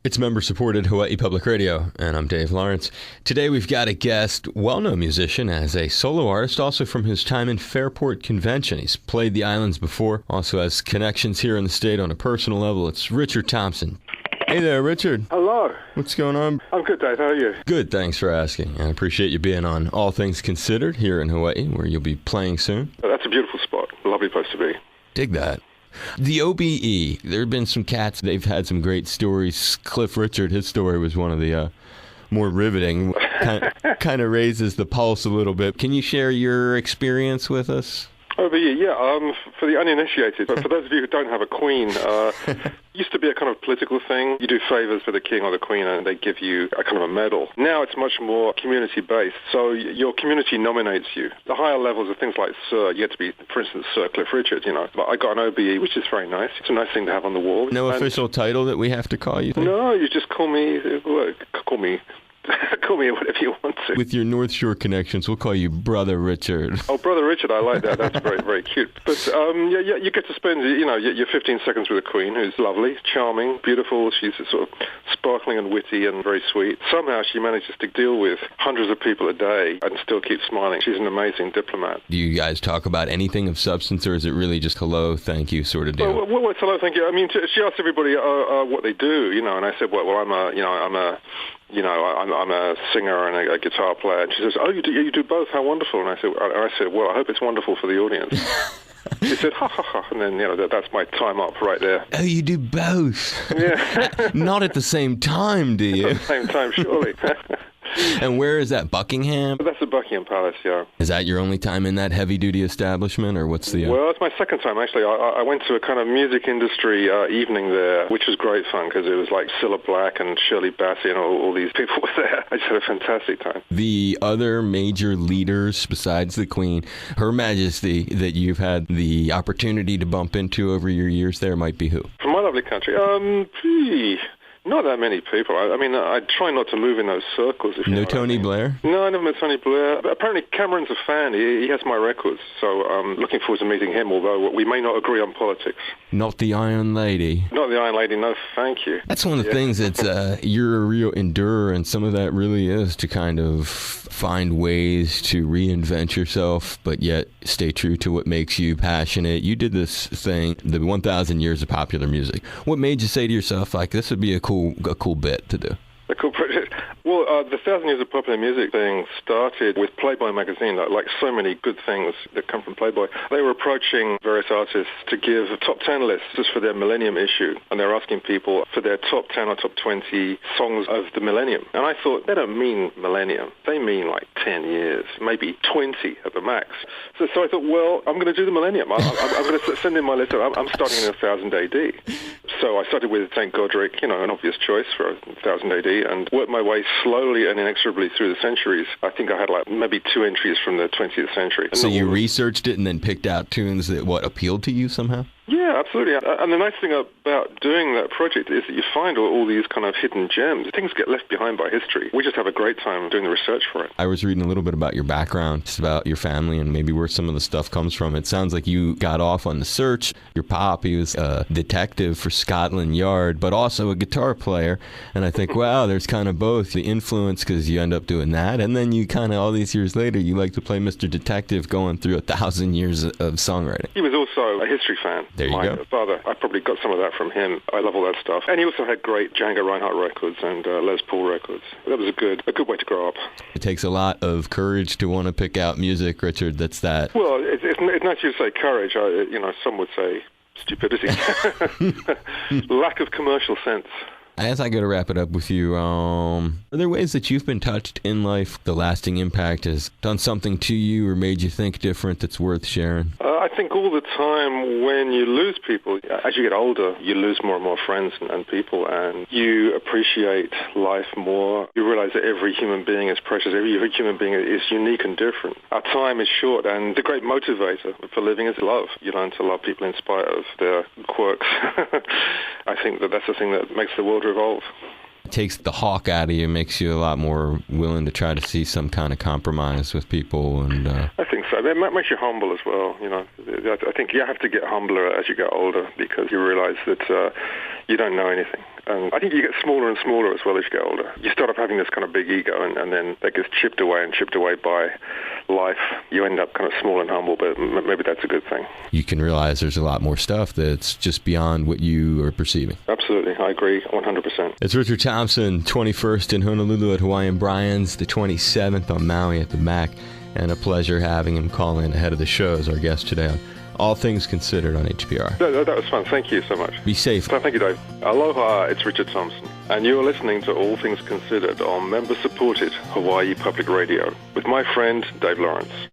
It's member-supported Hawaii Public Radio, and I'm Dave Lawrence. Today we've got a guest, well-known musician as a solo artist, also from his time in Fairport Convention. He's played the islands before, also has connections here in the state on a personal level. It's Richard Thompson. Hey there, Richard. Hello. What's going on? I'm good, Dave. How are you? Good, thanks for asking. I appreciate you being on All Things Considered here in Hawaii, where you'll be playing soon. That's a beautiful spot. A lovely place to be. Dig that. The OBE, there have been some cats, they've had some great stories. Cliff Richard, his story was one of the more riveting, kind of raises the pulse a little bit. Can you share your experience with us? OBE, yeah. For the uninitiated, but for those of you who don't have a queen, used to be a kind of political thing. You do favors for the king or the queen and they give you a kind of a medal. Now it's much more community-based, so your community nominates you. The higher levels are things like Sir. You get to be, for instance, Sir Cliff Richard, But I got an OBE, which is very nice. It's a nice thing to have on the wall. No official title that we have to call you? No, you just call me call me whatever you want to. With your North Shore connections, we'll call you Brother Richard. Oh, Brother Richard, I like that. That's very, very cute. But yeah, you get to spend, your 15 seconds with a queen who's lovely, charming, beautiful. She's sort of sparkling and witty and very sweet. Somehow she manages to deal with hundreds of people a day and still keep smiling. She's an amazing diplomat. Do you guys talk about anything of substance, or is it really just hello, thank you sort of deal? Well, it's hello, thank you. I mean, she asked everybody what they do, and I said, well, I'm a singer and a guitar player. And she says, oh, you do both? How wonderful. And I said, well, I hope it's wonderful for the audience. She said, ha, ha, ha. And then, that's my time up right there. Oh, you do both? Yeah. Not at the same time, do you? At the same time, surely. And where is that, Buckingham? That's the Buckingham Palace, yeah. Is that your only time in that heavy-duty establishment, or what's the... Well, it's my second time, actually. I went to a kind of music industry evening there, which was great fun, because it was like Cilla Black and Shirley Bassey and all these people were there. I just had a fantastic time. The other major leaders, besides the Queen, Her Majesty, that you've had the opportunity to bump into over your years there might be who? From my lovely country? Not that many people. I mean, I try not to move in those circles. If you know Tony Blair? No, I never met Tony Blair. But apparently Cameron's a fan. He has my records. So I'm looking forward to meeting him, although we may not agree on politics. Not the Iron Lady? Not the Iron Lady, no, thank you. That's one of the things that's, you're a real endurer, and some of that really is to kind of find ways to reinvent yourself, but yet stay true to what makes you passionate. You did this thing, the 1,000 Years of Popular Music. What made you say to yourself, like, this would be a cool bit to do? A cool project. Well, the 1,000 Years of Popular Music thing started with Playboy magazine, like so many good things that come from Playboy. They were approaching various artists to give top 10 lists just for their Millennium issue, and they were asking people for their top 10 or top 20 songs of the Millennium. And I thought, they don't mean Millennium. They mean like 10 years, maybe 20 at the max. So I thought, well, I'm going to do the Millennium. I'm going to send in my list. I'm starting in 1000 AD. So I started with St. Godric, an obvious choice for 1000 AD, and worked my way slowly and inexorably through the centuries. I think I had like maybe 2 entries from the 20th century. So you researched it and then picked out tunes that, appealed to you somehow? Yeah, absolutely. And the nice thing about doing that project is that you find all these kind of hidden gems. Things get left behind by history. We just have a great time doing the research for it. I was reading a little bit about your background, just about your family and maybe where some of the stuff comes from. It sounds like you got off on the search. Your pop, he was a detective for Scotland Yard, but also a guitar player. And I think, wow, there's kind of both the influence, because you end up doing that. And then you kind of, all these years later, you like to play Mr. Detective going through 1,000 years of songwriting. He was also a history fan. There you go. Father, I probably got some of that from him. I love all that stuff. And he also had great Django Reinhardt records and Les Paul records. That was a good way to grow up. It takes a lot of courage to want to pick out music, Richard. That's that. Well, it's not you to say courage. Some would say stupidity. Lack of commercial sense. As I go to wrap it up with you, are there ways that you've been touched in life, the lasting impact has done something to you or made you think different that's worth sharing? I think all the time when you lose people, as you get older, you lose more and more friends and people, and you appreciate life more. You realize that every human being is precious. Every human being is unique and different. Our time is short, and the great motivator for living is love. You learn to love people in spite of their quirks. I think that's the thing that makes the world revolve. It takes the hawk out of you, makes you a lot more willing to try to see some kind of compromise with people. And I think so. It makes you humble as well. I think you have to get humbler as you get older, because you realize that you don't know anything. And I think you get smaller and smaller as well as you get older. You start off having this kind of big ego, and then that gets chipped away by life. You end up kind of small and humble, but maybe that's a good thing. You can realize there's a lot more stuff that's just beyond what you are perceiving. Absolutely. I agree 100%. It's Richard Thompson, 21st in Honolulu at Hawaiian Brian's, the 27th on Maui at the MAC, and a pleasure having him call in ahead of the show as our guest today on All Things Considered on HPR. That was fun. Thank you so much. Be safe. Thank you, Dave. Aloha, it's Richard Thompson, and you are listening to All Things Considered on member-supported Hawaii Public Radio with my friend Dave Lawrence.